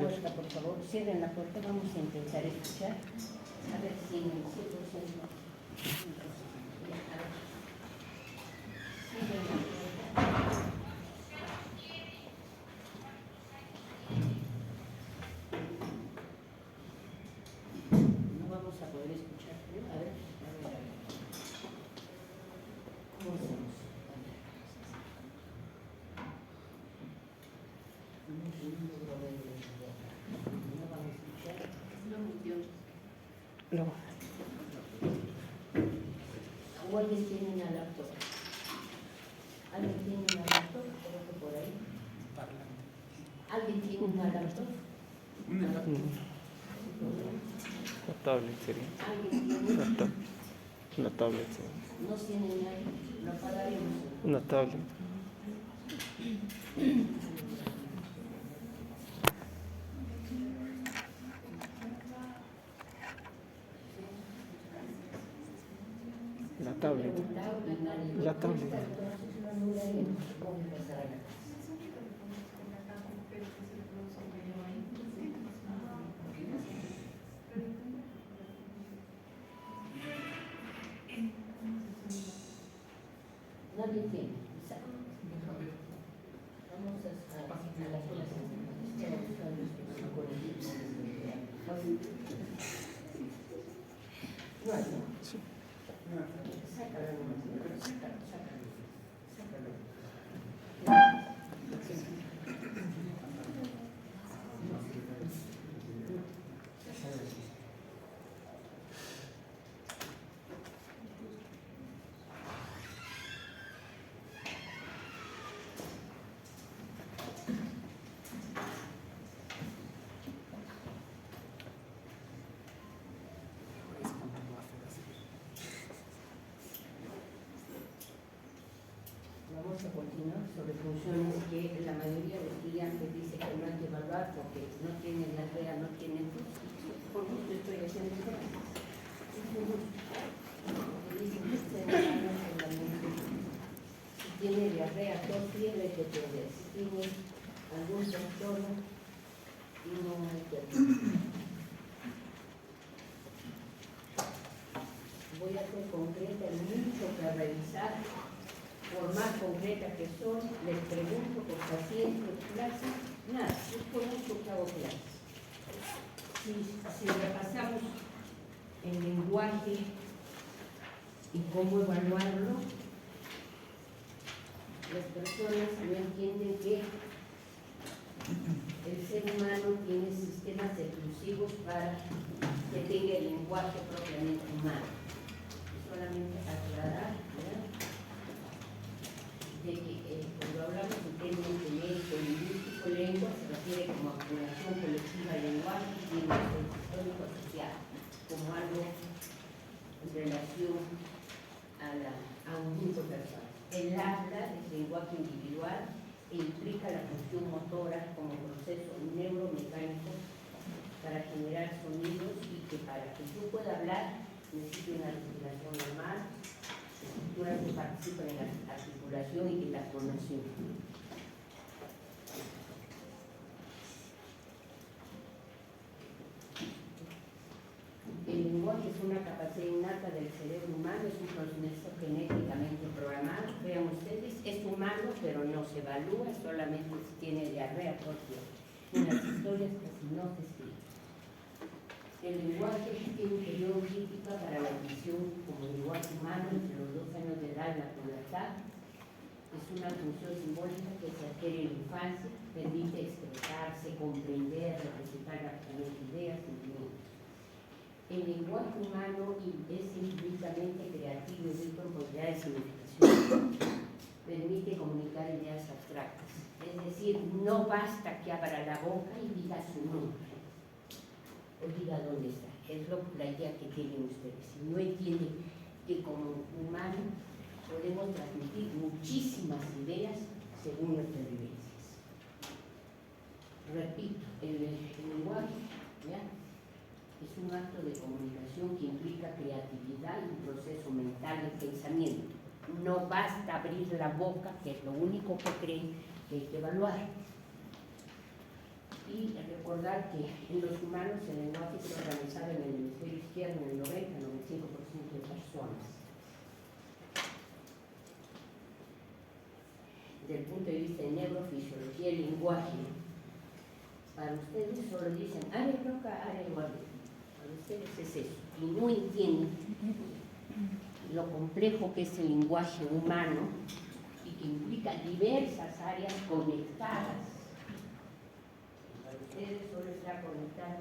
puerta, por favor. Cierren la puerta, vamos a intentar escuchar. A ver si en el 100%. Cierren la puerta. No vamos a poder escuchar, ¿no? A ver. ¿Cómo hacemos? No vamos a escuchar. No, no. ¿O alguien tiene una laptop? ¿Alguien tiene una laptop? Creo que por ahí. ¿Alguien tiene una laptop? Una laptop. La tablet sería. ¿Alguien tiene? La tablet sería. No tiene nadie. Lo pagaremos. Una tablet. La tablet. La tablet. Nadie tiene. Vamos a las cosas. No hay, ¿no? Sí. Sácalo nomás. Sácalo. Vamos a continuar sobre funciones que la mayoría de estudiantes dice que no hay que evaluar porque no tienen la regla, no tienen por gusto estoy haciendo eso. Dicen que si tiene diarrea, tos, fiebre, hay que perder. Si tiene algún trastorno, no hay que perder. Voy a ser concreta en mucho que revisar. Por más concreta que son, les pregunto por paciente, clase, nada, es por mucho que hago clases. Si repasamos el lenguaje y cómo evaluarlo, las personas no entienden que el ser humano tiene sistemas exclusivos para que tenga el lenguaje propiamente humano. Solamente aclarar, ¿verdad? De que cuando hablamos en términos genéricos, lingüístico, lengua, se refiere como acumulación colectiva de lenguaje y en el histórico asociado, como algo en relación a un grupo personal. El habla es lenguaje individual e implica la función motora como proceso neuromecánico para generar sonidos y que para que yo pueda hablar necesito una respiración normal, estructuras que participan en la articulación y en la fonación. El lenguaje es una capacidad innata del cerebro humano, es un proceso genéticamente programado. Vean ustedes, es humano, pero no se evalúa, solamente si tiene diarrea propia. En las historias casi no se escribe. El lenguaje tiene un periodo crítico para la adquisición como lenguaje humano entre los 2 años de edad y la pubertad. Es una función simbólica que se adquiere en la infancia, permite expresarse, comprender, representar rápidamente ideas, sentimientos. El lenguaje humano es infinitamente creativo y rico en posibilidades de significación. Permite comunicar ideas abstractas. Es decir, no basta que abra la boca y diga su nombre o diga dónde está. Es la idea que tienen ustedes. Si no entienden que como humano podemos transmitir muchísimas ideas según nuestras vivencias. Repito, el lenguaje, ¿ya?, es un acto de comunicación que implica creatividad y un proceso mental de pensamiento. No basta abrir la boca, que es lo único que creen que hay que evaluar. Y recordar que en los humanos el lenguaje se organizado en el hemisferio izquierdo en el 90-95% de personas. Desde el punto de vista de neurofisiología, el lenguaje, para ustedes solo dicen área roca, área guardia. Para ustedes es eso. Y no entienden lo complejo que es el lenguaje humano y que implica diversas áreas conectadas. Para ustedes solo está conectado.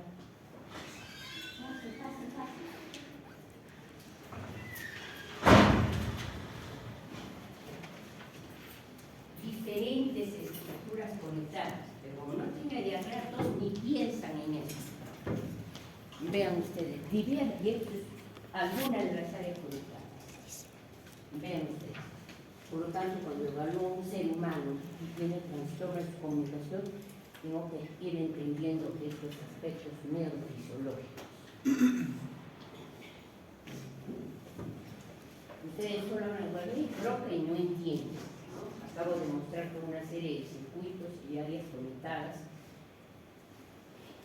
Diferentes estructuras conectadas, pero como no tiene diagrama, todos ni piensan en eso. Vean ustedes, algunas de las áreas conectadas. Vean ustedes. Por lo tanto, cuando evalúo a un ser humano y tiene trastornos de comunicación, tengo que ir entendiendo estos aspectos neurofisiológicos. Ustedes solo van a ver Broca y no entienden. Acabo de mostrar con una serie de circuitos y áreas conectadas.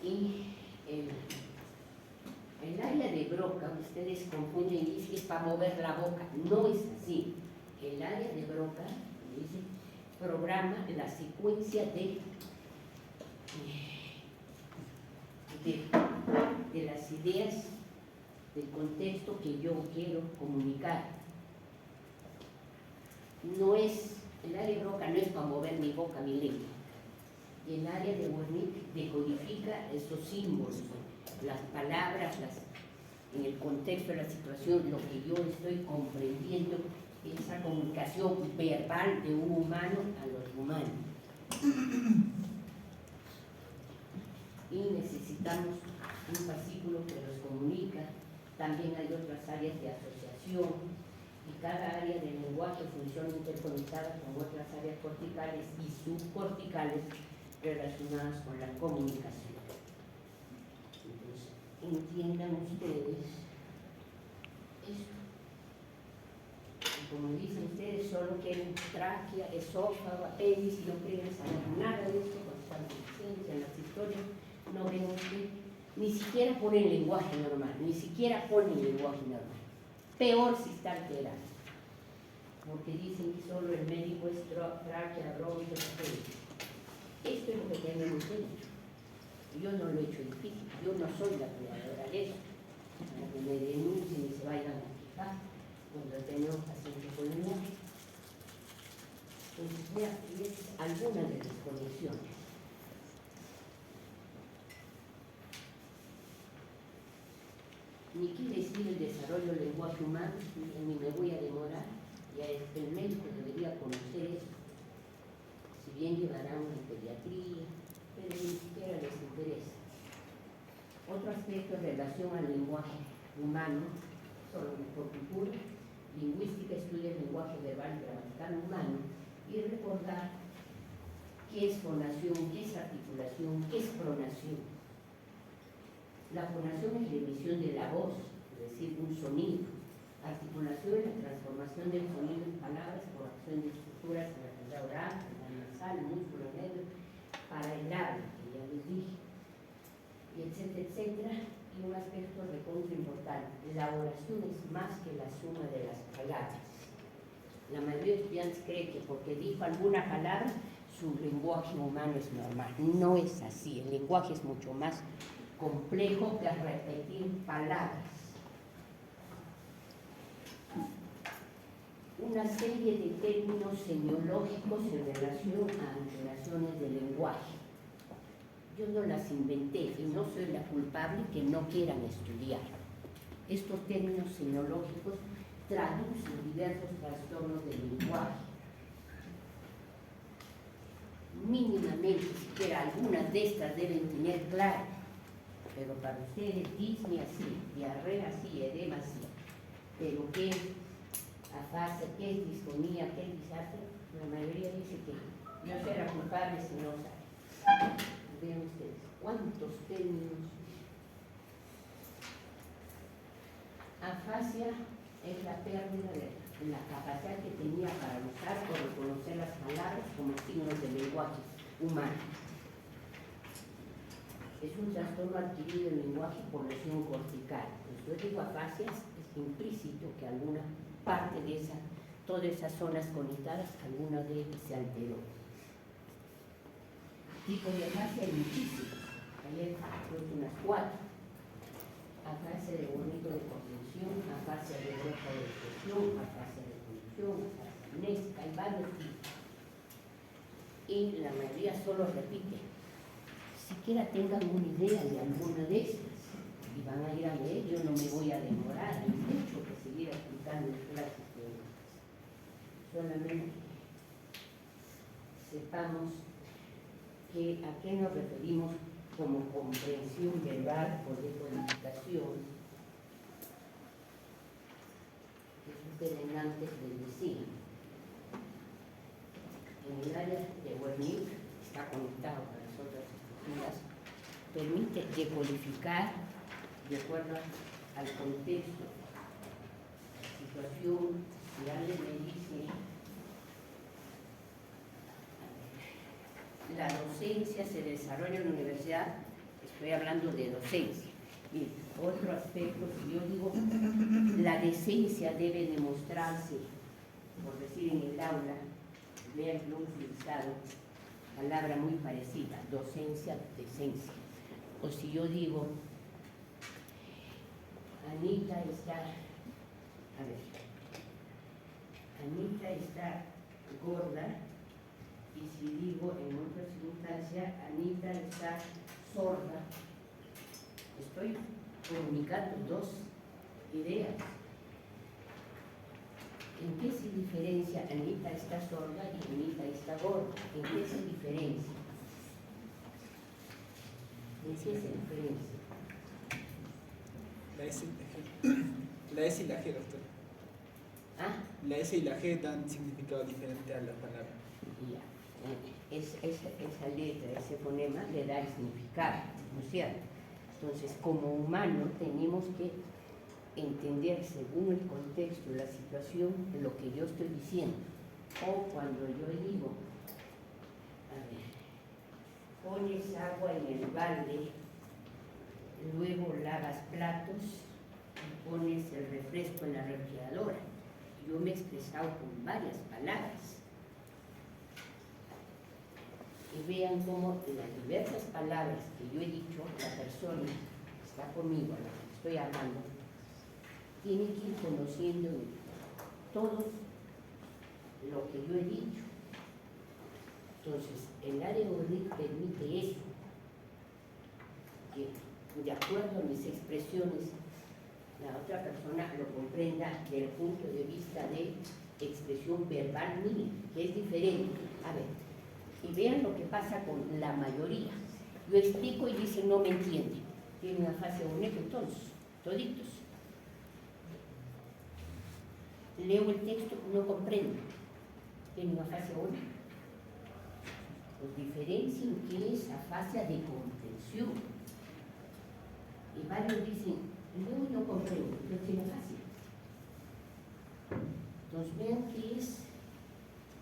Y el área de Broca, ustedes confunden y dicen que es para mover la boca. No es así. El área de Broca dice, programa la secuencia de las ideas del contexto que yo quiero comunicar. No es, el área de Broca no es para mover mi boca, mi lengua. Y el área de Wernicke decodifica esos símbolos, las palabras, en el contexto de la situación, lo que yo estoy comprendiendo, esa comunicación verbal de un humano a los humanos. Y necesitamos un fascículo que los comunica. También hay otras áreas de asociación y cada área del lenguaje funciona interconectada con otras áreas corticales y subcorticales relacionadas con la comunicación. Entonces, entiendan ustedes esto. Como dicen ustedes, solo quieren tráquea, esófago, apéndice, no quieren saber nada de esto cuando están en las historias, no ven que ni siquiera ponen lenguaje normal, ni siquiera ponen lenguaje normal. Peor si está alterado, porque dicen que solo el médico es tráquea, bronquios, apéndice. Esto es lo que tenemos dentro. Yo no lo he hecho difícil, yo no soy la creadora de eso, para que me denuncien y se vayan a quejar cuando tenemos pacientes con lenguaje. Entonces, vean, y es alguna de las conexiones. Ni quiere decir el desarrollo del lenguaje humano, ni me voy a demorar, ya el médico debería conocer eso. Si bien llevará una pediatría, pero ni siquiera les interesa. Otro aspecto en relación al lenguaje humano, solo por cultura, lingüística estudia el lenguaje verbal y gramatical humano y recordar qué es fonación, qué es articulación, qué es pronación. La fonación es la emisión de la voz, es decir, un sonido. Articulación es la transformación del sonido en palabras por acción de estructuras en la cavidad oral, en la nasal, músculo negro, para el habla, que ya les dije, y etcétera, etcétera. Y un aspecto recontra importante, la oración es más que la suma de las palabras. La mayoría de estudiantes cree que porque dijo alguna palabra, su lenguaje humano es normal. No es así, el lenguaje es mucho más complejo que repetir palabras. Una serie de términos semiológicos en relación a alteraciones del lenguaje. Yo no las inventé y no soy la culpable que no quieran estudiar. Estos términos semiológicos traducen diversos trastornos del lenguaje. Mínimamente, siquiera algunas de estas deben tener claro, pero para ustedes, disnea sí, diarrea sí, edema sí, pero ¿qué es afasia, qué es disfonía, qué es disartria? La mayoría dice que yo soy la culpable si no sabe. Vean ustedes, ¿cuántos términos? Afasia es la pérdida de la capacidad que tenía para usar o reconocer las palabras como signos de lenguaje humano. es un trastorno adquirido del lenguaje por lesión cortical. Cuando yo digo afasias, es implícito que alguna parte de todas esas zonas conectadas, alguna de ellas se alteró. Tipos de afasia hay muchísimos. Ayer puse unas 4. Afasia de bonito de comprensión, afasia de roja de expresión, afasia de función, afasia amnésica, hay varios tipos. Y la mayoría solo repite. Siquiera tengan una idea de alguna de estas y van a ir a leer, yo no me voy a demorar, hay mucho que seguir explicando en clases teóricas. Solamente sepamos a qué nos referimos como comprensión verbal o decodificación, que ustedes antes les decía. En el área de Wernicke está conectado con las otras estructuras, permite decodificar de acuerdo al contexto, la situación. Si alguien me dice la docencia se desarrolla en la universidad, estoy hablando de docencia. Y otro aspecto, si yo digo la decencia debe demostrarse, por decir en el aula, verlo utilizado, palabra muy parecida, docencia, decencia. O si yo digo, Anita está gorda, y si digo en otra circunstancia, Anita está sorda, estoy comunicando dos ideas. ¿En qué se diferencia Anita está sorda y Anita está gorda? ¿En qué se diferencia? ¿En qué se diferencia? La S y la G, doctor. ¿Ah? La S y la G dan significado diferente a la palabra. Ya. Esa letra, ese fonema le da el significado, ¿no es cierto? Entonces, como humano tenemos que entender según el contexto, la situación, lo que yo estoy diciendo. O cuando yo digo, pones agua en el balde, luego lavas platos y pones el refresco en la refrigeradora. Yo me he expresado con varias palabras. Y vean cómo las diversas palabras que yo he dicho, la persona que está conmigo, a la que estoy hablando, tiene que ir conociendo todo lo que yo he dicho. Entonces, el área Wernicke permite eso, que de acuerdo a mis expresiones, la otra persona lo comprenda desde el punto de vista de expresión verbal mía, que es diferente. A ver, y vean lo que pasa con la mayoría. Yo explico y dicen no me entienden. Tiene una fase única entonces, toditos. Leo el texto, no comprendo. Tiene una fase única. Pues diferencien qué es afasia de comprensión. Y varios dicen, leo y no comprendo, pero tiene afasia. Entonces vean qué es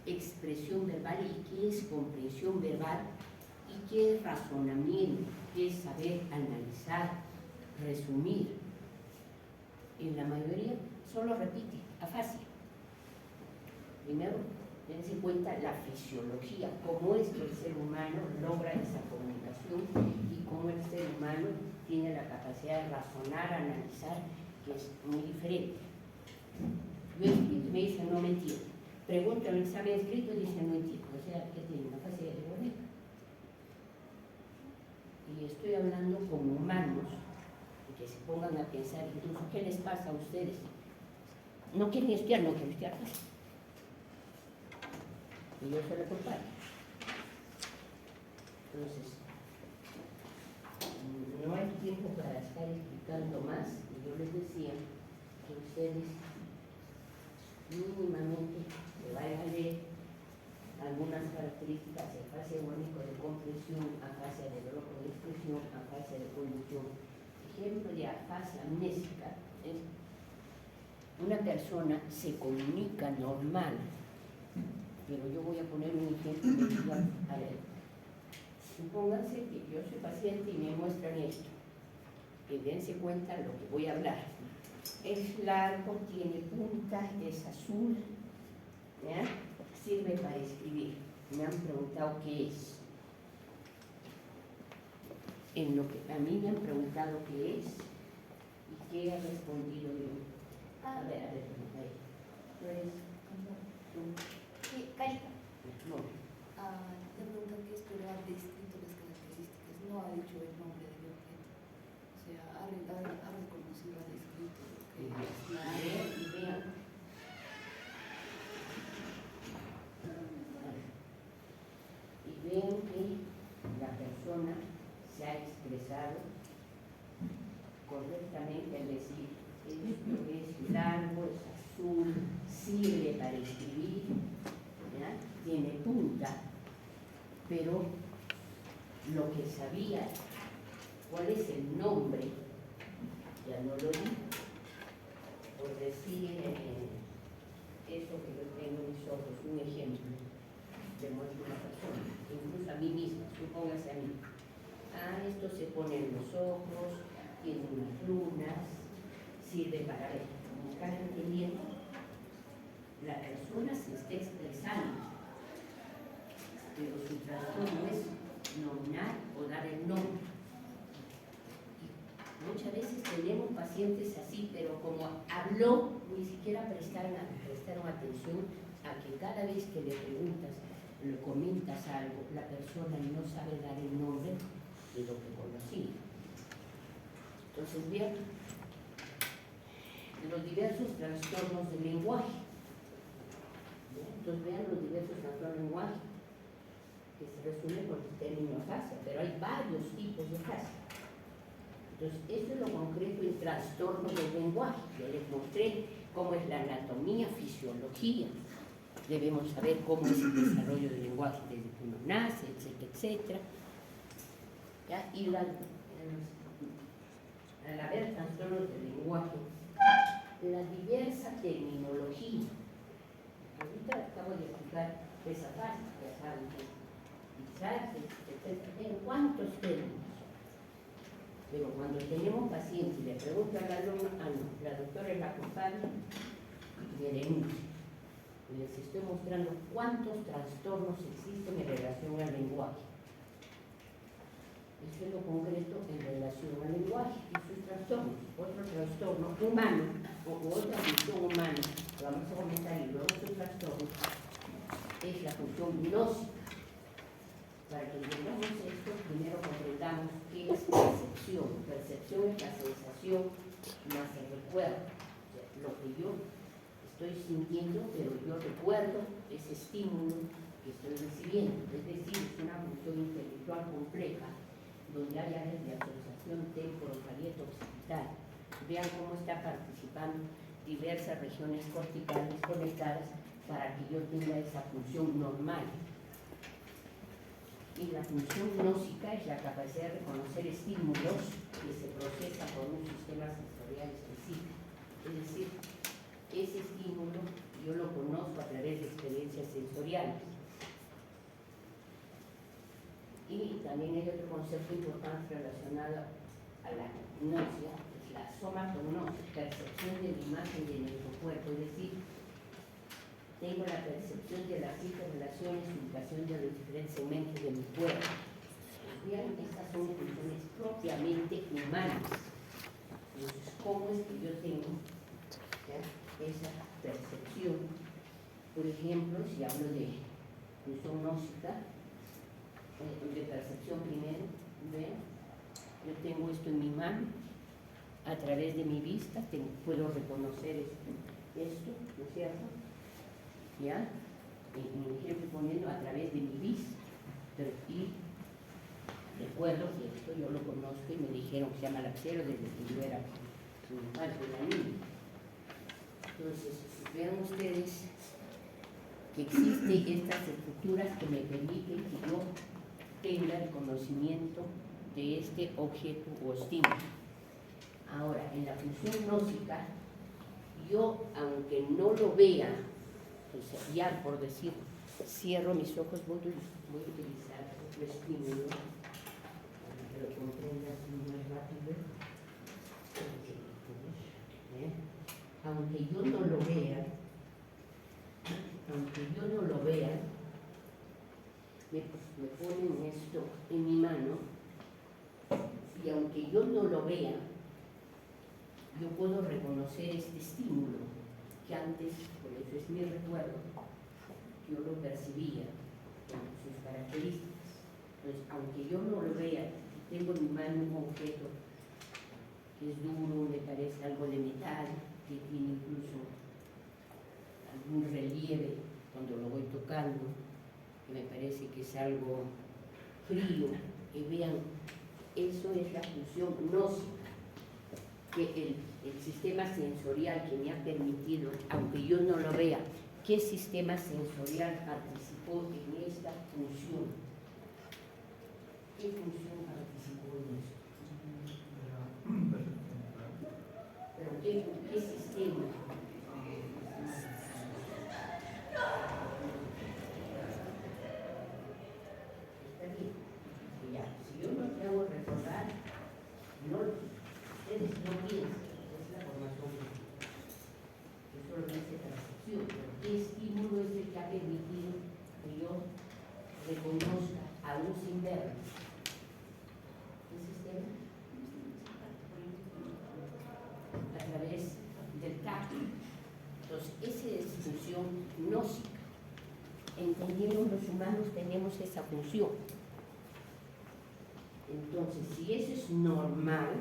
expresión verbal y qué es comprensión verbal y qué es razonamiento, qué es saber analizar, resumir. En la mayoría solo repite, afasia. Primero, dense cuenta la fisiología, cómo es que el ser humano logra esa comunicación y cómo el ser humano tiene la capacidad de razonar, analizar, que es muy diferente. Yo explico y me dicen no me entiendo. Pregunto en el examen escrito y dicen no entiendo. O sea, que tiene una fase de Wernicke. Y estoy hablando como humanos, y que se pongan a pensar incluso qué les pasa a ustedes. No quieren estudiar, no quieren estudiar. Y yo se lo comparto. Entonces, no hay tiempo para estar explicando más. Y yo les decía que ustedes mínimamente se vayan a leer algunas características de afasia único de comprensión, afasia de bloco de expresión, afasia de conducción. Ejemplo de afasia amnésica es una persona se comunica normal, pero yo voy a poner un ejemplo de diga, a ver, Supónganse que yo soy paciente y me muestran esto. Y dense cuenta lo que voy a hablar. Es largo, tiene punta, es azul, ¿ya? Sirve para escribir. Me han preguntado qué es. En lo que a mí me han preguntado qué es y qué he respondido yo. A ver, ahí. ¿Tú eres? Sí, Carita. No. Te preguntan qué es, pero ha descrito las características, no ha dicho el nombre del objeto. O sea, ha reconocido, ha descrito lo que es la Y vean. Y vean que la persona se ha expresado correctamente al decir esto es largo, es azul, sirve para escribir, ¿ya? Tiene punta, pero lo que sabía, cuál es el nombre, ya no lo di, por decir eso que yo tengo en mis ojos, un ejemplo, demuestra una persona, incluso a mí misma, supóngase a mí. Esto se pone en los ojos, tiene unas lunas, sirve para ver. Como están entendiendo, la persona se está expresando, pero su trastorno es nominar o dar el nombre. Y muchas veces tenemos pacientes así, pero como habló, ni siquiera prestaron atención a que cada vez que le preguntas, le comentas algo, la persona no sabe dar el nombre de lo que conocía. Entonces, vean los diversos trastornos del lenguaje. Entonces, vean los diversos trastornos del lenguaje, que se resumen con el término afasia, pero hay varios tipos de afasia. Entonces, esto es lo concreto en trastornos del lenguaje. Ya les mostré cómo es la anatomía, fisiología. Debemos saber cómo es el desarrollo del lenguaje desde que uno nace, etcétera, etcétera. ¿Ya? Y al haber trastornos del lenguaje, la diversa terminología. Ahorita acabo de explicar esa fase, ya saben que quizás, etcétera, en cuántos términos. Pero cuando tenemos pacientes y le pregunto al alumno, no, la doctora es la culpable, me denuncia. Y les estoy mostrando cuántos trastornos existen en relación al lenguaje. Esto es lo concreto en relación al lenguaje y sus trastornos. Otro trastorno humano, o otra función humana, que vamos a comentar y luego sus trastornos, es la función gnósica. Para que entendamos esto, primero comprendamos qué es percepción. Percepción es la sensación más el recuerdo. O sea, lo que yo estoy sintiendo, pero yo recuerdo ese estímulo que estoy recibiendo. Es decir, es una función intelectual compleja donde hay áreas de asociación temporo-parieto-occipital. Vean cómo está participando diversas regiones corticales conectadas para que yo tenga esa función normal. Y la función gnósica es la capacidad de reconocer estímulos que se procesan por un sistema sensorial específico. Es decir, ese estímulo yo lo conozco a través de experiencias sensoriales. Y también hay otro concepto importante relacionado a la gnosia, es la somatognosia, percepción de la imagen de nuestro cuerpo, es decir, tengo la percepción de las interrelaciones y ubicación de los diferentes segmentos de mi cuerpo. Vean, estas son funciones propiamente humanas. Entonces, ¿cómo es que yo tengo esa percepción? Por ejemplo, si hablo de función gnósica, de percepción primero, vean, yo tengo esto en mi mano, a través de mi vista puedo reconocer esto, ¿no es cierto? ¿Ya? En ejemplo poniendo a través de mi vista, y recuerdo que esto yo lo conozco y me dijeron que se llama lapsero desde que yo era una niña. Entonces, vean ustedes que existen estas estructuras que me permiten que yo tenga el conocimiento de este objeto o estímulo. Ahora, en la función gnósica, yo, aunque no lo vea, o sea, ya por decir, cierro mis ojos, voy a utilizar otro estímulo para que lo comprendas más rápido. Aunque yo no lo vea, me ponen esto en mi mano, y aunque yo no lo vea, yo puedo reconocer este estímulo que antes, por eso es mi recuerdo, yo lo percibía con sus características. Entonces, aunque yo no lo vea, tengo en mi mano un objeto que es duro, me parece algo de metal, que tiene incluso algún relieve cuando lo voy tocando, que me parece que es algo frío, y vean, eso es la función gnóstica, que el sistema sensorial que me ha permitido, aunque yo no lo vea, ¿qué sistema sensorial participó en esta función? ¿Qué función participó en esto? ¿Pero qué sistema? Está bien. Y ya, si yo no te hago recordar, ustedes no piensan, es la formación que solo dice transacción, pero ¿qué estímulo es el que ha permitido que yo reconozca aún sin verlo? ¿Qué sistema? A través del tacto. Entonces, esa es función gnóstica. Entendieron, los humanos tenemos esa función. Entonces, si eso es normal,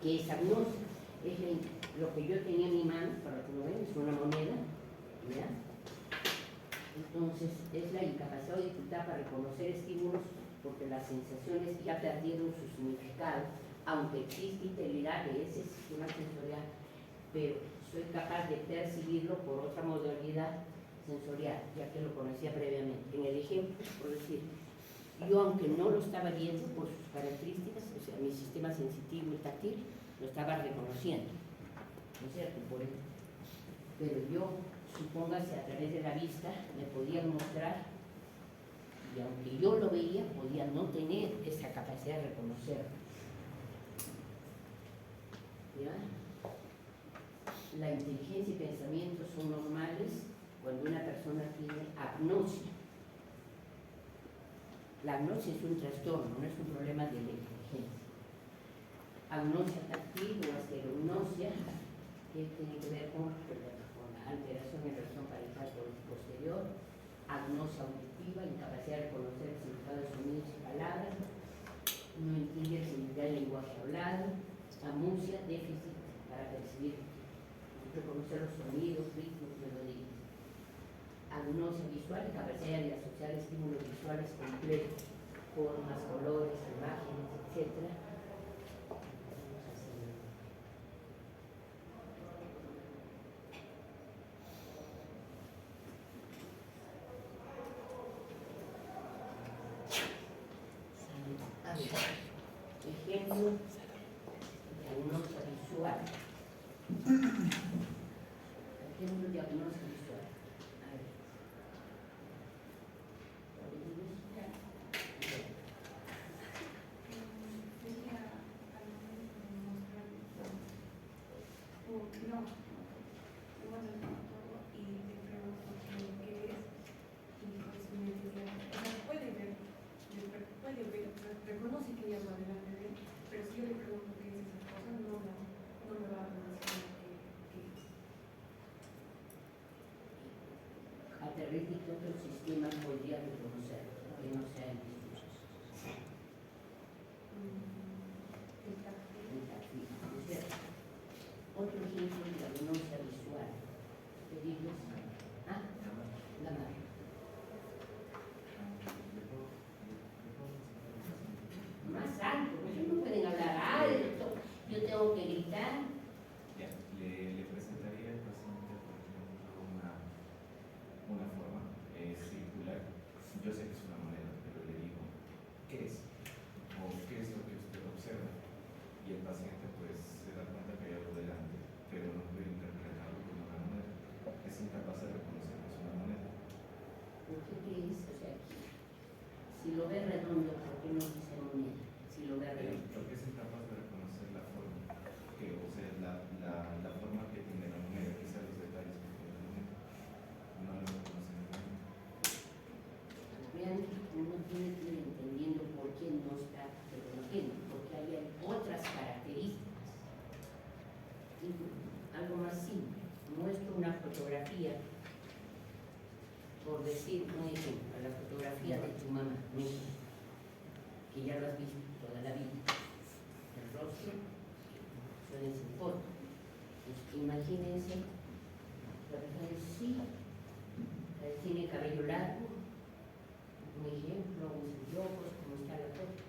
que esa gnosis es lo que yo tenía en mi mano, para que lo vean, es una moneda, ¿ya? Entonces, es la incapacidad o dificultad para reconocer estímulos porque las sensaciones ya perdieron su significado, aunque existe integridad de ese sistema sensorial, pero soy capaz de percibirlo por otra modalidad sensorial, ya que lo conocía previamente. En el ejemplo, por decir, yo aunque no lo estaba viendo por sus características, o sea, mi sistema sensitivo y táctil, lo estaba reconociendo, ¿no es cierto? Pero yo, supóngase, a través de la vista, me podían mostrar, y aunque yo lo veía, podía no tener esa capacidad de reconocerlo. ¿Ya? La inteligencia y pensamiento son normales cuando una persona tiene agnosia. La agnosia es un trastorno, no es un problema de la inteligencia. Agnosia táctil o asterognosia, que tiene que ver con la alteración en relación parental posterior. Agnosia auditiva, incapacidad de reconocer el significado de sonidos y palabras, no entiende el significado del lenguaje hablado. Amusia, déficit para percibir, reconocer los sonidos, ritmos, melodías. Agnosia visual, capacidad de asociar estímulos visuales completos, formas, colores, imágenes, etc. A ver, ejemplo de agnosia visual. Ejemplo de agnosia visual. A ver. Reconoce que hay algo delante de él, pero si yo le pregunto qué es esa cosa, no me va a reconocer que Si lo ve redondo, ¿por qué no dice moneda? Si lo ve redondo. Porque es incapaz de reconocer la forma, o sea, la forma que tiene la moneda, que sean los detalles que tiene la moneda. No lo reconoce en el momento. Vean, uno tiene que ir entendiendo por qué no está reconociendo, porque hay otras características. Algo más simple, muestro una fotografía, por decir un ejemplo, la fotografía de tu mamá, que ya lo has visto toda la vida, el rostro, suena sin foto. Pues imagínense, la persona sí, tiene cabello largo, un ejemplo, unos ojos, como está la foto,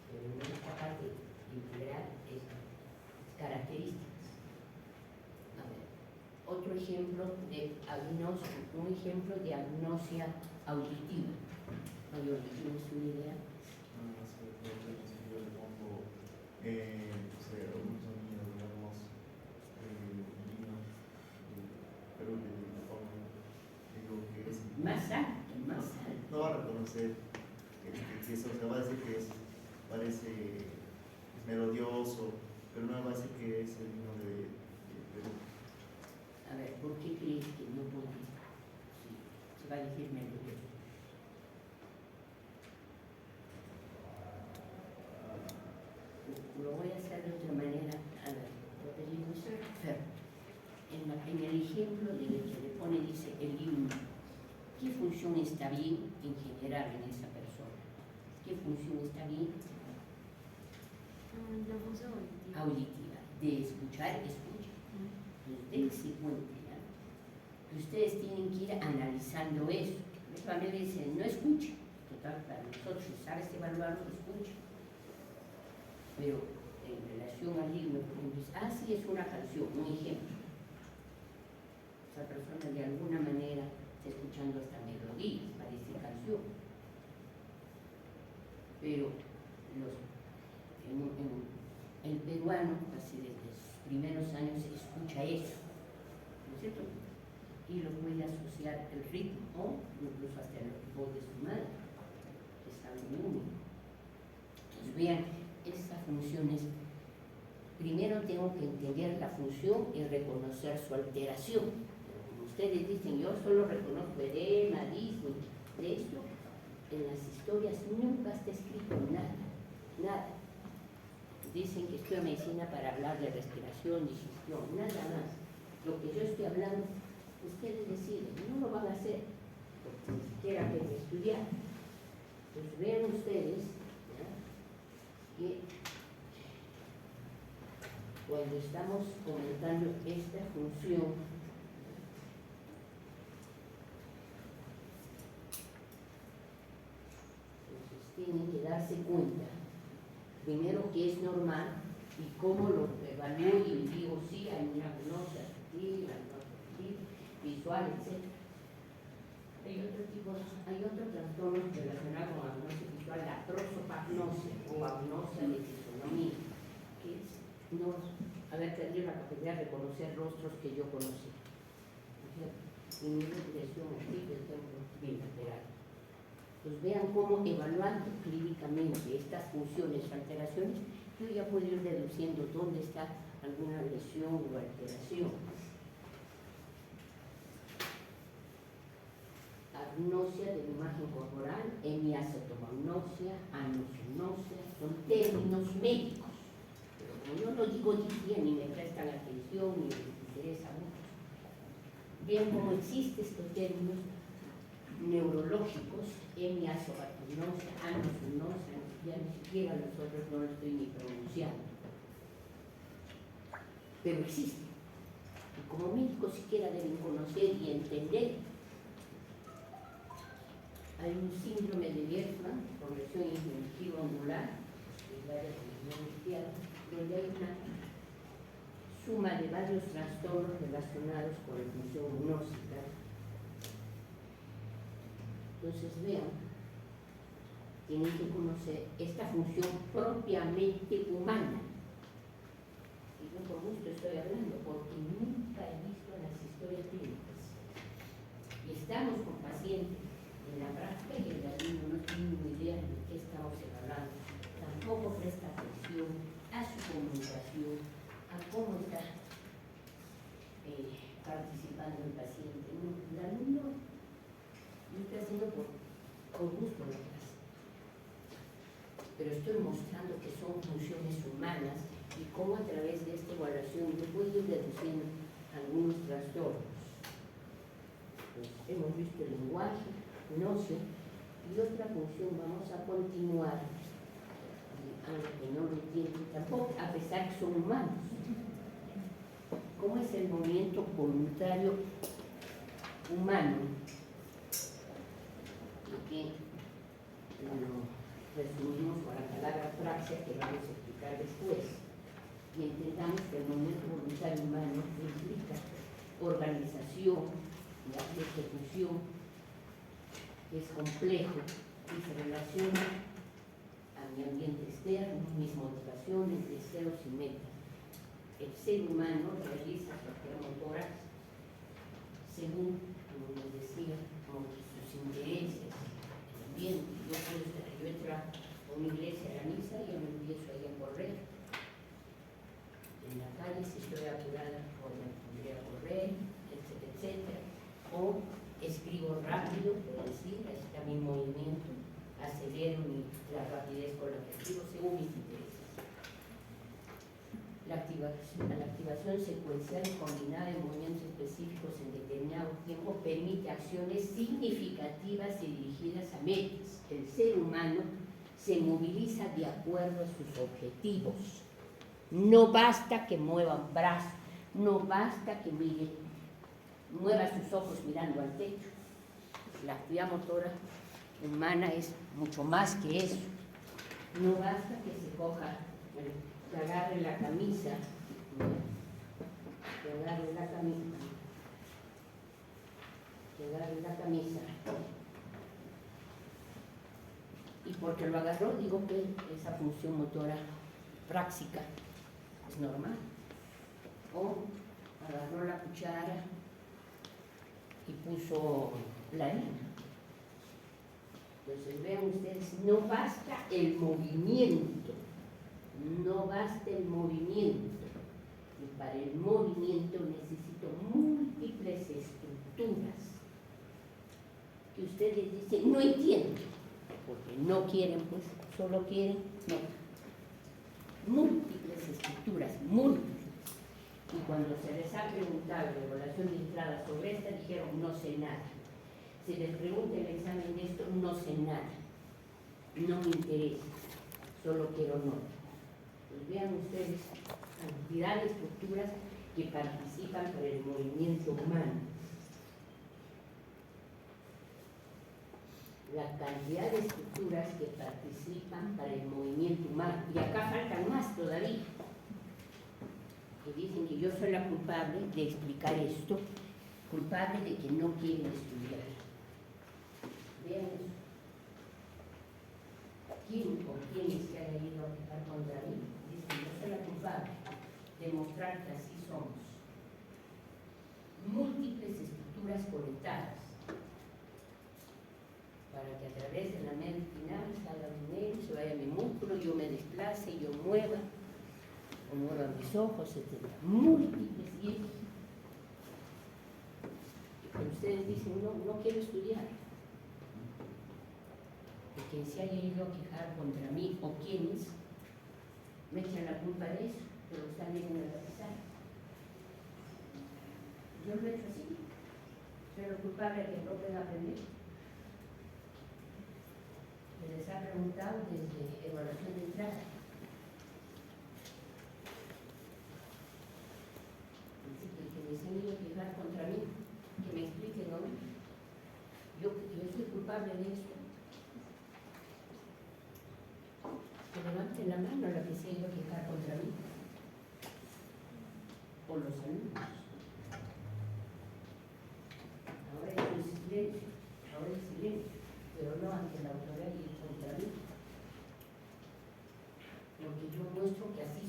pero no es capaz de integrar estas características. Otro ejemplo de agnosia, un ejemplo de agnosia auditiva. Mayor, ¿tienes una idea? Yo le pongo, o sea, un sonido, digamos, pero le pongo, digo que es... Más alto, más alto. No va a reconocer que eso, o sea, va a decir que es, parece melodioso, pero no va a decir que es el himno de A ver, ¿por qué crees que no puede? Sí, se va a decir melodioso. Lo voy a hacer de otra manera. A ver, lo que digo es en el ejemplo de que le pone, dice el himno. ¿Qué función está bien en general en esa persona? ¿Qué función está bien? La función auditiva. Auditiva. De escuchar, escucha. Entonces, dense cuenta, ¿ya? Que ustedes tienen que ir analizando eso. A mí me dicen, no escucha. Total, para nosotros, si sabes evaluarlo, escucha. Pero en relación al himno, por ejemplo, sí, es una canción, un ejemplo. Esa persona de alguna manera está escuchando esta melodía, parece canción. Pero el peruano, así desde sus primeros años, escucha eso, ¿no es cierto? Y lo puede asociar el ritmo, o incluso hasta el voz de su madre, que es algo único. Entonces, vean, esa función es, primero tengo que entender la función y reconocer su alteración. Como ustedes dicen, yo solo reconozco edema, disco, de esto, en las historias nunca está escrito nada, nada. Dicen que estudio medicina para hablar de respiración, digestión, nada más. Lo que yo estoy hablando, ustedes deciden, no lo van a hacer, porque ni siquiera quieren estudiar. Pues vean ustedes, ¿ya?, que cuando estamos comentando esta función, entonces tienen que darse cuenta, primero que es normal y cómo lo evalúo y digo, sí, hay una agnosia afectiva, visual, etc. Hay otro trastorno relacionado con agnosia visual, la prosopagnosia o agnosia de fisonomía, que es no haber perdido la capacidad de reconocer rostros que yo conocí. Y mi lesión aquí del templo bilateral. Pues vean cómo evaluando clínicamente estas funciones o alteraciones, yo ya puedo ir deduciendo dónde está alguna lesión o alteración. Agnosia de la imagen corporal, hemiacetomagnosia, anosognosia, son términos médicos. Pero como yo no digo ni ni me prestan atención ni les interesa mucho. Vean cómo existen estos términos neurológicos, hemiacetomagnosia, anosognosia, ya ni siquiera nosotros no lo estoy ni pronunciando. Pero existen. Y como médicos siquiera deben conocer y entender. Hay un síndrome de Biermann, progresión inflexiva angular, donde hay una suma de varios trastornos relacionados con la función gnóstica. Entonces, vean, tienen que conocer esta función propiamente humana. Y yo con gusto estoy hablando porque nunca he visto las historias clínicas. Y estamos con pacientes en la práctica y el alumno no tiene ni idea tampoco presta atención a su comunicación, a cómo está participando el paciente. No, el alumno lo está haciendo con gusto la clase, pero estoy mostrando que son funciones humanas y cómo a través de esta evaluación yo voy a ir reduciendo algunos trastornos. Pues hemos visto el lenguaje, nocio, y otra función vamos a continuar, algo que no lo entiendo tampoco, a pesar que son humanos. ¿Cómo es el movimiento voluntario humano? Y que lo resumimos con la palabra praxia que vamos a explicar después. Y entendamos que el movimiento voluntario humano implica organización, la ejecución, es complejo y se relaciona a mi ambiente externo, mis motivaciones, deseos y metas. El ser humano realiza su actividad motora según, como les decía, como sus intereses, el ambiente. Yo entro a una iglesia, a la misa, y yo me empiezo ahí a correr. En la calle, si estoy apurada, me pondré a correr, etcétera, etcétera. O escribo rápido, es decir, está mi movimiento, acelero la rapidez con la que escribo según mis intereses. La activación secuencial combinada de movimientos específicos en determinado tiempo permite acciones significativas y dirigidas a metas. El ser humano se moviliza de acuerdo a sus objetivos. No basta que mueva un brazo, no basta que mueva sus ojos mirando al techo. La actividad motora humana es mucho más que eso. No basta que se coja, que agarre la camisa, y porque lo agarró digo que esa función motora práctica es normal. O agarró la cuchara y puso la harina. Entonces vean ustedes, no basta el movimiento, no basta el movimiento. Y para el movimiento necesito múltiples estructuras que ustedes dicen, no entiendo, porque no quieren, pues, solo quieren, no. Múltiples estructuras, múltiples. Y cuando se les ha preguntado la evaluación de entrada sobre esta, dijeron, no sé nada. Se les pregunta el examen de esto, no sé nada. No me interesa, solo quiero nota. Pues vean ustedes cantidad de estructuras que participan para el movimiento humano. La cantidad de estructuras que participan para el movimiento humano. Y acá faltan más todavía. Que dicen que yo soy la culpable de explicar esto, culpable de que no quieren estudiar. Vean eso. ¿Quién o quiénes se han ido a quejar contra mí? Dicen, yo soy la culpable de mostrar que así somos. Múltiples estructuras conectadas para que a través de la mente final salga mi mente, se vaya mi músculo, yo me desplace, yo mueva, o mueva mis ojos, etc. Múltiples y ustedes dicen, no quiero estudiar. Que quien se haya ido a quejar contra mí o quienes me echan la culpa de eso, pero están bien en la pizarra. Yo lo he hecho así, soy el culpable de que no pueden aprender. Se les ha preguntado desde evaluación de entrada. Así que quienes se han ido a quejar contra mí, que me expliquen, ¿no? Yo soy culpable de esto. Que levanten la mano la que se ha ido a quejar contra mí. O los alumnos. Ahora es un silencio, pero no ante la autoridad y contra mí. Porque yo muestro que así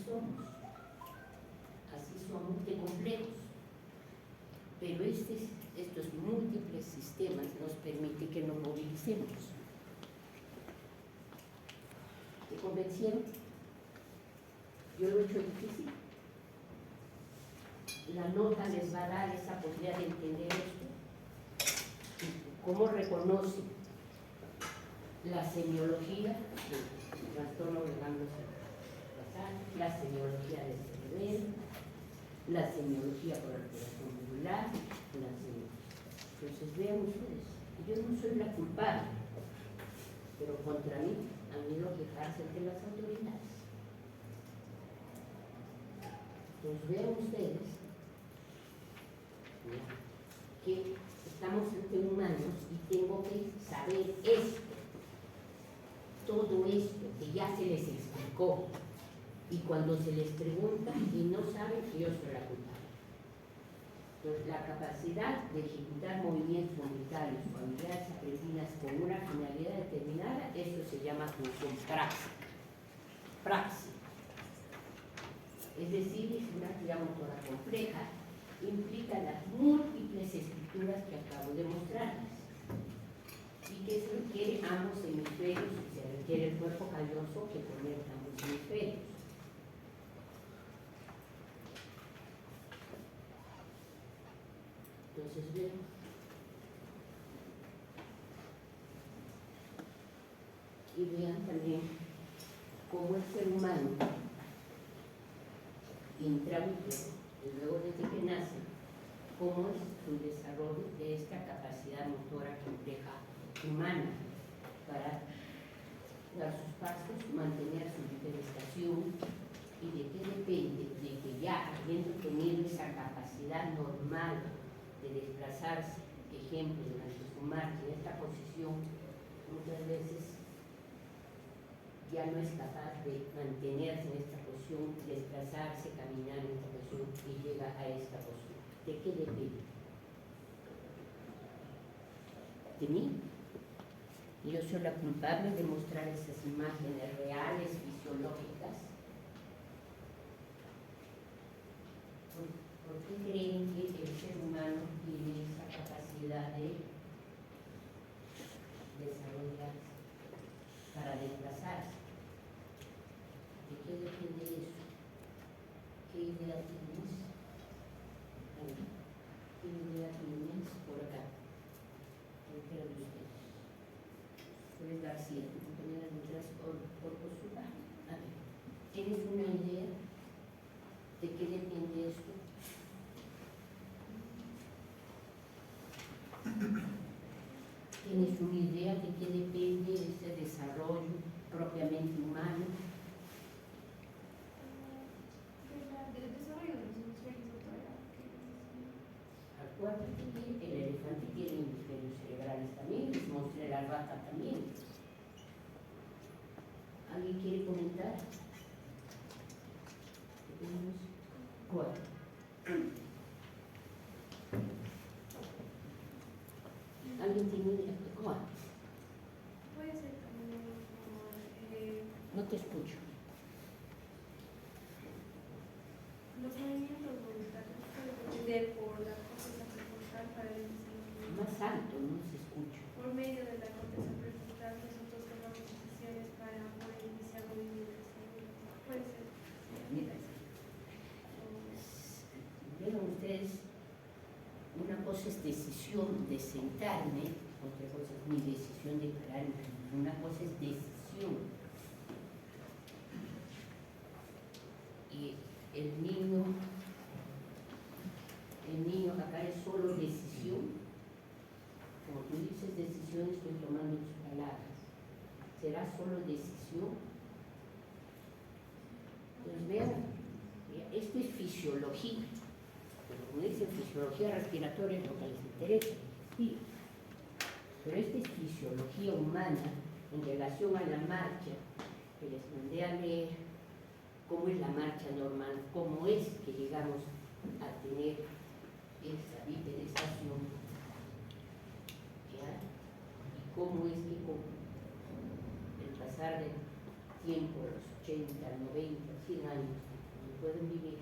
somos de complejos. Pero estos múltiples sistemas nos permiten que nos movilicemos. convencieron? Yo lo he hecho difícil. La nota les va a dar esa posibilidad de entender esto. ¿Cómo reconoce la semiología del trastorno de ganglios basales, la semiología del cerebelo, la semiología por alteración medular, la semiología? Entonces vean ustedes, yo no soy la culpable, pero contra mí han ido a quejarse ante las autoridades. Entonces vean ustedes que estamos ante humanos y tengo que saber esto, todo esto que ya se les explicó, y cuando se les pregunta y no saben, yo soy la culpable. Entonces, la capacidad de ejecutar movimientos momentarios, familiares, aprendidas con una finalidad determinada, eso se llama función práctica. Praxis. Es decir, es una actividad motora compleja, implica las múltiples estructuras que acabo de mostrarles y que se requiere ambos hemisferios, y se requiere el cuerpo calloso que conecta ambos hemisferios. Entonces vean, y vean también cómo el ser humano intraútero, y luego desde que nace, cómo es su desarrollo de esta capacidad motora compleja humana para dar sus pasos, mantener su diferenciación, y de qué depende, de que ya habiendo tenido esa capacidad normal de desplazarse, ejemplo, durante su marcha en esta posición, muchas veces ya no es capaz de mantenerse en esta posición, desplazarse, caminar en esta posición y llega a esta posición. ¿De qué depende? ¿De mí? Yo soy la culpable de mostrar esas imágenes reales, fisiológicas. ¿Por qué creen que el ser humano tiene esa capacidad de desarrollarse para desplazarse? ¿De qué depende eso? ¿Qué idea tienes? ¿Qué idea tienes por acá? Cualquiera de ustedes. Luis García, tu compañera de transporte por postura. A ver, ¿tienes una idea de qué depende esto? ¿Tienes una idea de qué depende este desarrollo propiamente humano? Del desarrollo de los hemisferios motora. Acuérdate que el elefante tiene hemisferios cerebrales también, les mostré la rata también. ¿Alguien quiere comentar? ¿Cuál? ¿Alguien tiene idea? ¿Cuál? Puede ser también como No te escucho. los movimientos voluntarios pueden depender por la corteza prefrontal para el desempeño. Más alto, no se escucha. Por medio de la corteza prefrontal nosotros tomamos decisiones para poder iniciar movimientos. Puede ser. Mira, vieron ustedes, una cosa es decisión de sentarme, otra cosa es mi decisión de pararme, una cosa es decisión. Y el niño acá es solo decisión. Como tú dices decisión, estoy tomando tus palabras. ¿Será solo decisión? Entonces vean, esto es fisiología. Pero como dicen, fisiología respiratoria es lo que les interesa. Sí. Pero esta es fisiología humana en relación a la marcha, que les mandé a leer cómo es la marcha normal, cómo es que llegamos a tener esa bipedestación, ¿ya? Y cómo es que con el pasar del tiempo, los 80, 90, 100 años, no pueden vivir,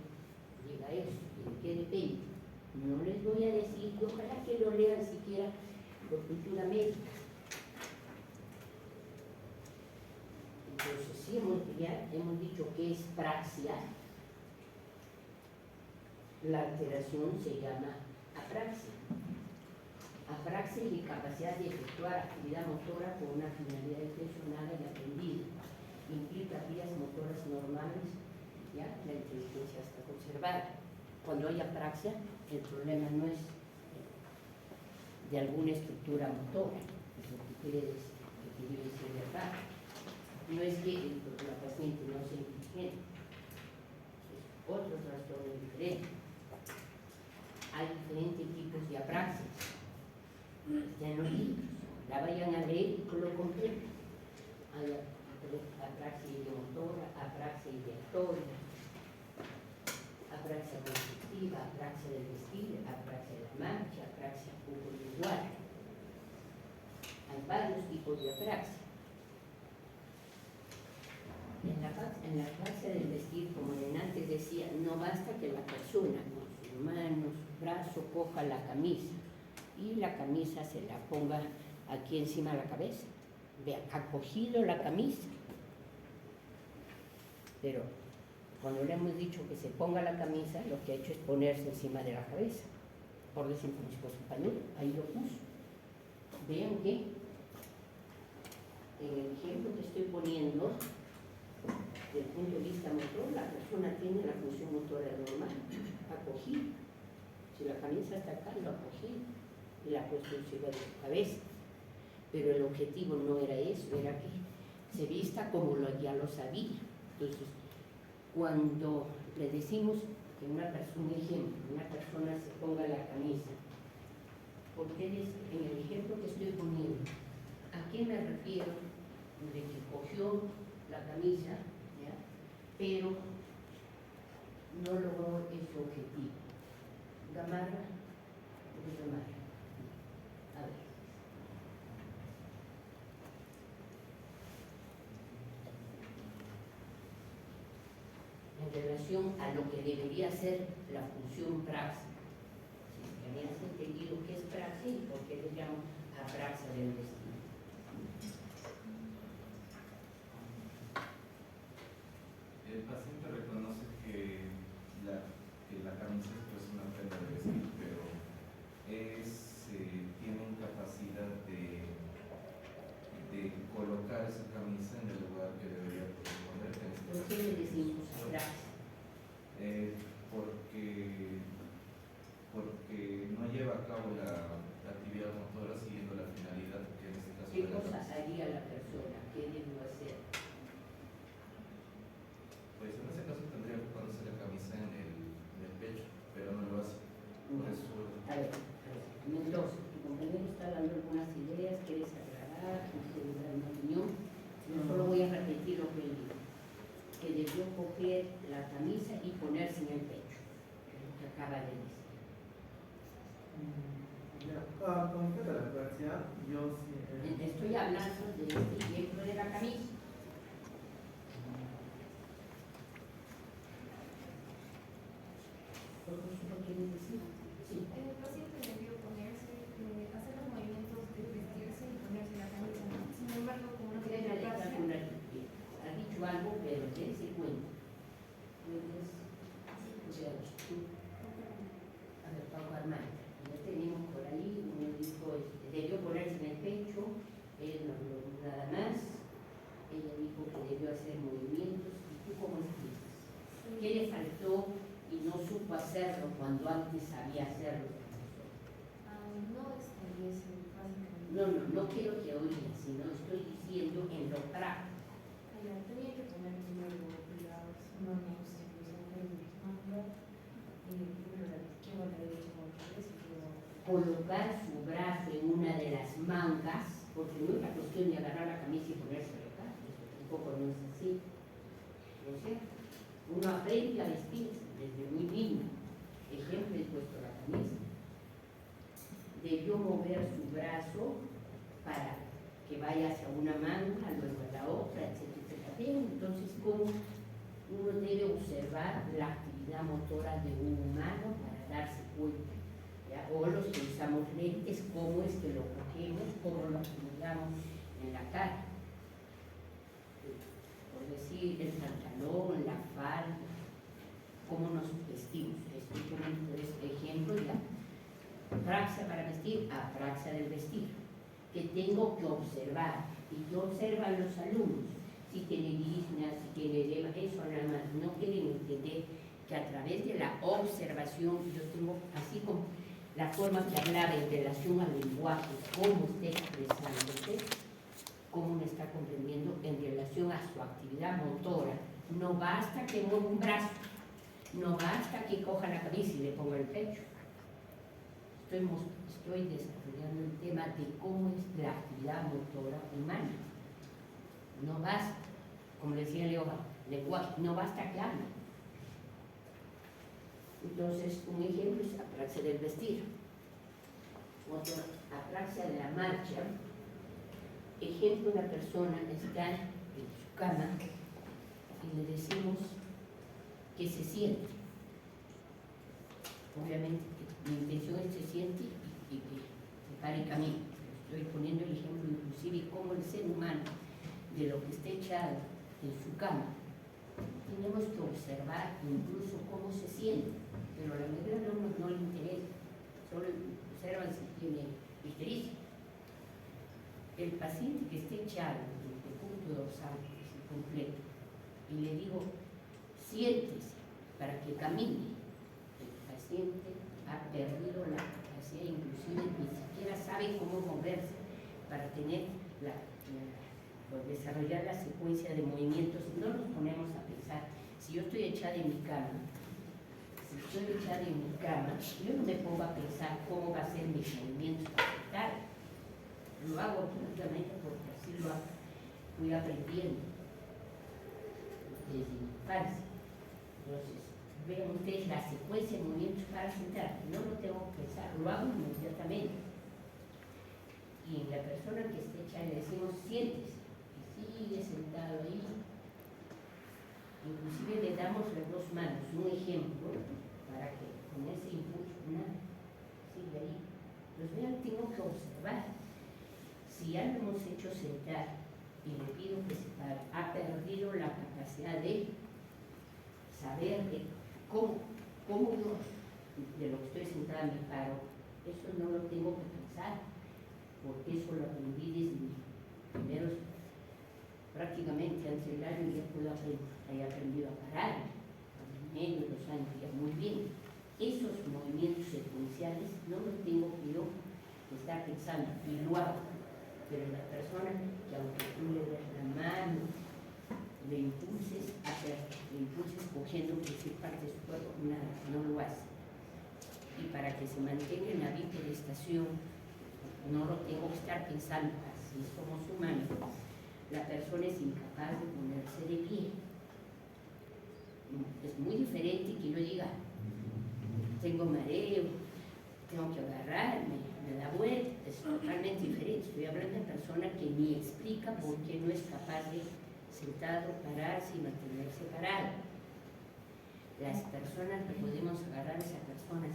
llega a eso. ¿De qué depende? No les voy a decir, y ojalá que lo lean siquiera por cultura médica. Entonces, sí ya hemos dicho que es praxia, la alteración se llama apraxia. Apraxia es la incapacidad de efectuar actividad motora con una finalidad intencionada y aprendida. Implica vías motoras normales, ya la inteligencia está conservada. Cuando hay apraxia, el problema no es de alguna estructura motora, es lo que quiere decir, verdad. No es que la paciente no sea inteligente, es otro trastorno diferente. Hay diferentes tipos de apraxias. Ya en los libros, la vayan a leer y lo completen. Hay apraxia ideomotora, apraxia ideatoria, apraxia constructiva, apraxia del vestir, apraxia de la marcha, apraxia bucolingual. Hay varios tipos de apraxia. En la apraxia del vestir, como antes decía, no basta que la persona con sus manos, su brazo, coja la camisa y la camisa se la ponga aquí encima de la cabeza. Vea, ha cogido la camisa. Pero cuando le hemos dicho que se ponga la camisa, lo que ha hecho es ponerse encima de la cabeza. Por decir, con su pañuelo, ahí lo puso. Vean que en el ejemplo que estoy poniendo, desde el punto de vista motor, la persona tiene la función motora normal, ha cogido. Si la camisa está acá, lo ha cogido y la ha puesto encima de su cabeza. Pero el objetivo no era eso, era que se vista como ya lo sabía. Entonces, cuando le decimos que un ejemplo, una persona se ponga la camisa, porque en el ejemplo que estoy poniendo, ¿a qué me refiero? De que cogió la camisa, ¿ya? Pero no logró ese objetivo. Gamarra, Gamarra. A ver. En relación a lo que debería ser la función praxis. Si es que me has entendido qué es praxis y por qué le llamo apraxia del destino. El paciente reconoce que la camisa es pues una prenda de vestir, pero tiene incapacidad de colocar esa camisa en el lugar que debería corresponder. ¿Por qué le decimos apraxia? Porque no lleva a cabo la actividad motora siguiendo la finalidad que en este caso ¿Qué es la cosa camisa. haría la persona? ¿Qué debió hacer? Pues en ese caso tendría que ponerse la camisa en el pecho, pero no lo hace. Por eso, A ver, Mendoza, tu compañero está dando algunas ideas, ¿quieres aclarar? ¿Quieres dar una opinión? Yo solo voy a repetir lo que él dijo, que debió coger la camisa y ponerse en el pecho, es lo que acaba de decir. Con respecto a la apraxia, yo sí. Te estoy hablando de este ejemplo de la camisa. ¿Lo quieres decir? Sí. El paciente debió ponerse, hacer los movimientos de vestirse y ponerse la camisa. Sin embargo, como no tiene la Ha dicho algo, pero dense cuenta. A ver, Paco Armando, ya tenemos por ahí, uno dijo, debió ponerse en el pecho, él no nada más, ella dijo que debió hacer movimientos, ¿y tú cómo explicas? ¿Qué le faltó y no supo hacerlo cuando antes sabía hacerlo? no extendiese básicamente. No quiero que oigas, sino estoy diciendo en lo práctico. Tenía que poner primero las manos en los agujeros de la manga y primero la izquierda, la derecha con la derecha. Colocar su brazo en una de las mangas, porque no es la cuestión de agarrar la camisa y ponérsela acá, eso tampoco no es así, ¿no es cierto? Uno aprende a vestirse desde muy niño, ejemplo he puesto la camisa. Debió mover su brazo para que vaya hacia una manga, luego a la otra, etcétera. Entonces, ¿cómo uno debe observar la actividad motora de un humano para darse cuenta? ¿Ya? O los que usamos lentes, cómo es que lo cogemos, cómo lo acomodamos en la cara. cómo nos vestimos. Estoy poniendo este ejemplo de apraxia para vestir, apraxia del vestir, que tengo que observar y que observan los alumnos. Si tiene disnea, si tiene edema, eso nada más. No quieren entender que a través de la observación yo tengo, así como la forma que hablaba en relación al lenguaje, cómo está expresándose, cómo me está comprendiendo en relación a su actividad motora. No basta que mueva un brazo, no basta que coja la camisa y le ponga el pecho. Estoy desarrollando el tema de cómo es la actividad motora humana. No basta, como decía Leo, lenguaje, no basta que hable. Entonces, un ejemplo es apraxia del vestir, otro, apraxia de la marcha. Ejemplo, una persona está en su cama y le decimos que se siente. Obviamente, mi intención es que se siente y que se pare y camine. Estoy poniendo el ejemplo inclusive cómo el ser humano, de lo que está echado en su cama, tenemos que observar incluso cómo se siente, pero a la mayoría de alumnos no le interesa, solo observan si tiene ictericia. El paciente que esté echado en el punto dorsal completo y le digo, siéntese para que camine, el paciente ha perdido la capacidad, inclusive ni siquiera sabe cómo moverse para tener desarrollar la secuencia de movimientos. No nos ponemos a pensar, si yo estoy echada en mi cama, yo no me pongo a pensar cómo va a ser mis movimientos para sentar. Lo hago automáticamente porque así lo fui aprendiendo desde mi infancia. Entonces, vean ustedes la secuencia de movimientos para sentar. No lo tengo que pensar, lo hago inmediatamente. Y en la persona que esté echada le decimos, siéntese. Sigue sentado ahí. Inclusive le damos las dos manos, un ejemplo, para que con ese impulso, sigue ahí. Pues vean, tengo que observar. Si ya lo hemos hecho sentar y le pido que se pare, ha perdido la capacidad de saber cómo yo, de lo que estoy sentada me paro. Eso no lo tengo que pensar, porque eso lo aprendí desde mis primeros. Prácticamente antes del año ya haya aprendido a parar, medio 2 años ya muy bien. Esos movimientos secuenciales no los tengo que yo estar pensando y lo hago, pero la persona que aunque tú le des la mano, le impulses cogiendo cualquier parte de su cuerpo, nada, no lo hace. Y para que se mantenga en la bipedestación, no lo tengo que estar pensando, así somos humanos. La persona es incapaz de ponerse de pie. Es muy diferente que yo diga, tengo mareo, tengo que agarrarme, me da vuelta. Es totalmente diferente. Estoy hablando de persona que ni explica por qué no es capaz de sentado, pararse y mantenerse parado. Las personas que podemos agarrar a esa persona,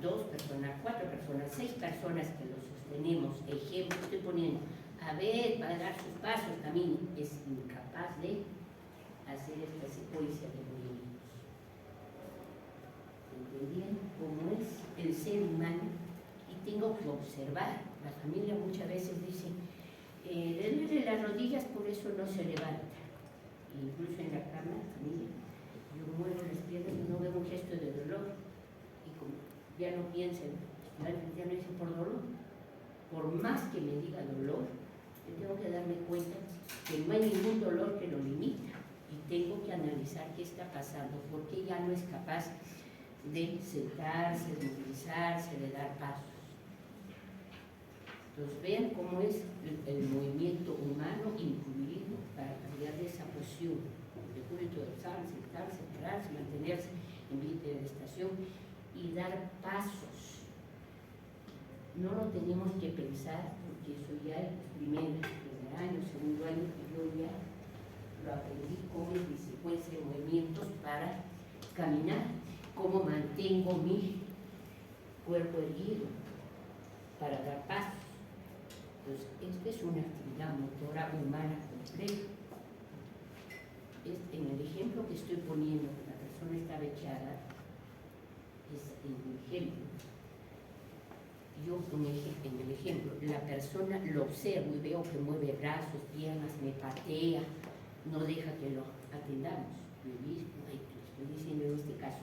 2 personas, 4 personas, 6 personas que lo sostenemos, ejemplo, estoy poniendo, a ver, para dar sus pasos, camino, es incapaz de hacer esta secuencia de movimientos. ¿Entendieron cómo es el ser humano? Y tengo que observar. La familia muchas veces dice, le duele las rodillas, por eso no se levanta. Incluso en la cama, la familia, yo muevo las piernas y no veo un gesto de dolor. Y como ya no piensen, ya no dicen por dolor. Por más que me diga dolor, yo tengo que darme cuenta que no hay ningún dolor que lo limita y tengo que analizar qué está pasando, porque ya no es capaz de sentarse, de movilizarse, de dar pasos. Entonces vean cómo es el movimiento humano incluido para cambiar de esa posición de cúbito dorsal, sentarse, pararse, mantenerse en bipedestación y dar pasos. No lo tenemos que pensar, porque eso ya es primer año, segundo año, que yo ya lo aprendí, cómo es mi secuencia de movimientos para caminar, cómo mantengo mi cuerpo erguido para dar pasos. Entonces, esta es una actividad motora humana completa. En el ejemplo que estoy poniendo, la persona persona estaba echada, es en mi ejemplo. Yo en el ejemplo, la persona lo observo y veo que mueve brazos, piernas, me patea, no deja que lo atendamos. Estoy diciendo en este caso,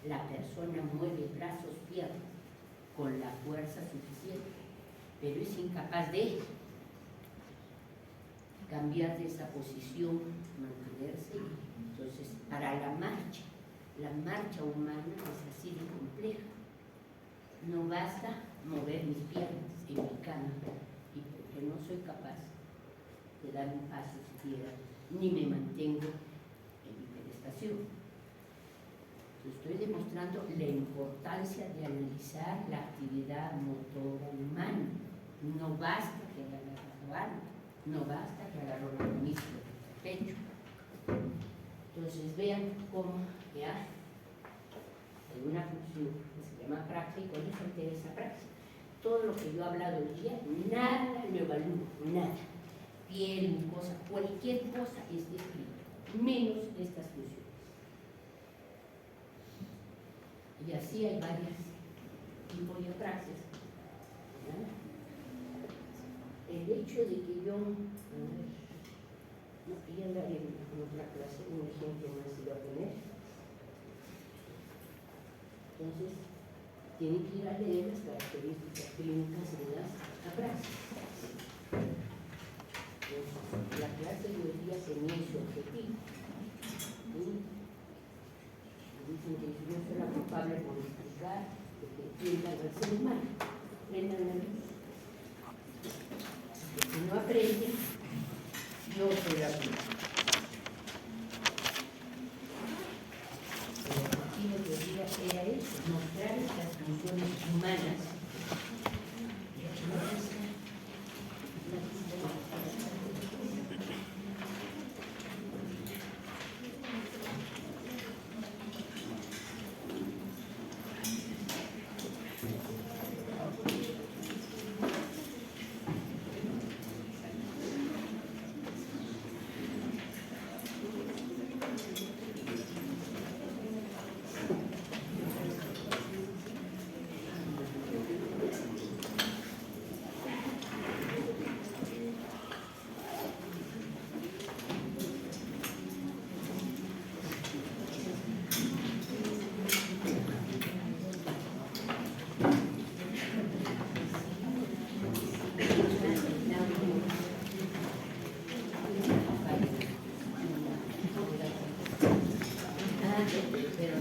la persona mueve brazos, piernas con la fuerza suficiente, pero es incapaz de cambiar de esa posición, mantenerse. Entonces, para la marcha humana es así de compleja. No basta mover mis piernas en mi cama, y porque no soy capaz de dar un paso siquiera, ni me mantengo en mi pedestación. Estoy demostrando la importancia de analizar la actividad motora humana. No basta que haga la barba, no basta que haga el organismo del pecho. Entonces vean cómo ya hay una función que se llama praxis, y con eso interesa praxis. Todo lo que yo he hablado hoy día, nada lo evalúo, nada. Piel, mucosa, cualquier cosa es descrito, menos estas funciones. Y así hay varios tipos de praxis. ¿Ya? El hecho de que yo, ya daré en otra clase un ejemplo más iba a poner. Entonces, tienen que ir a leer las características clínicas de las praxis. Entonces, la clase de hoy día tenía su objetivo. Dicen que yo soy la culpable por explicar lo que entiendan al ser humano. Aprendan la luz. Si no aprenden, yo soy la culpable. El objetivo de hoy día era eso, mostrar estas funciones humanas. Pero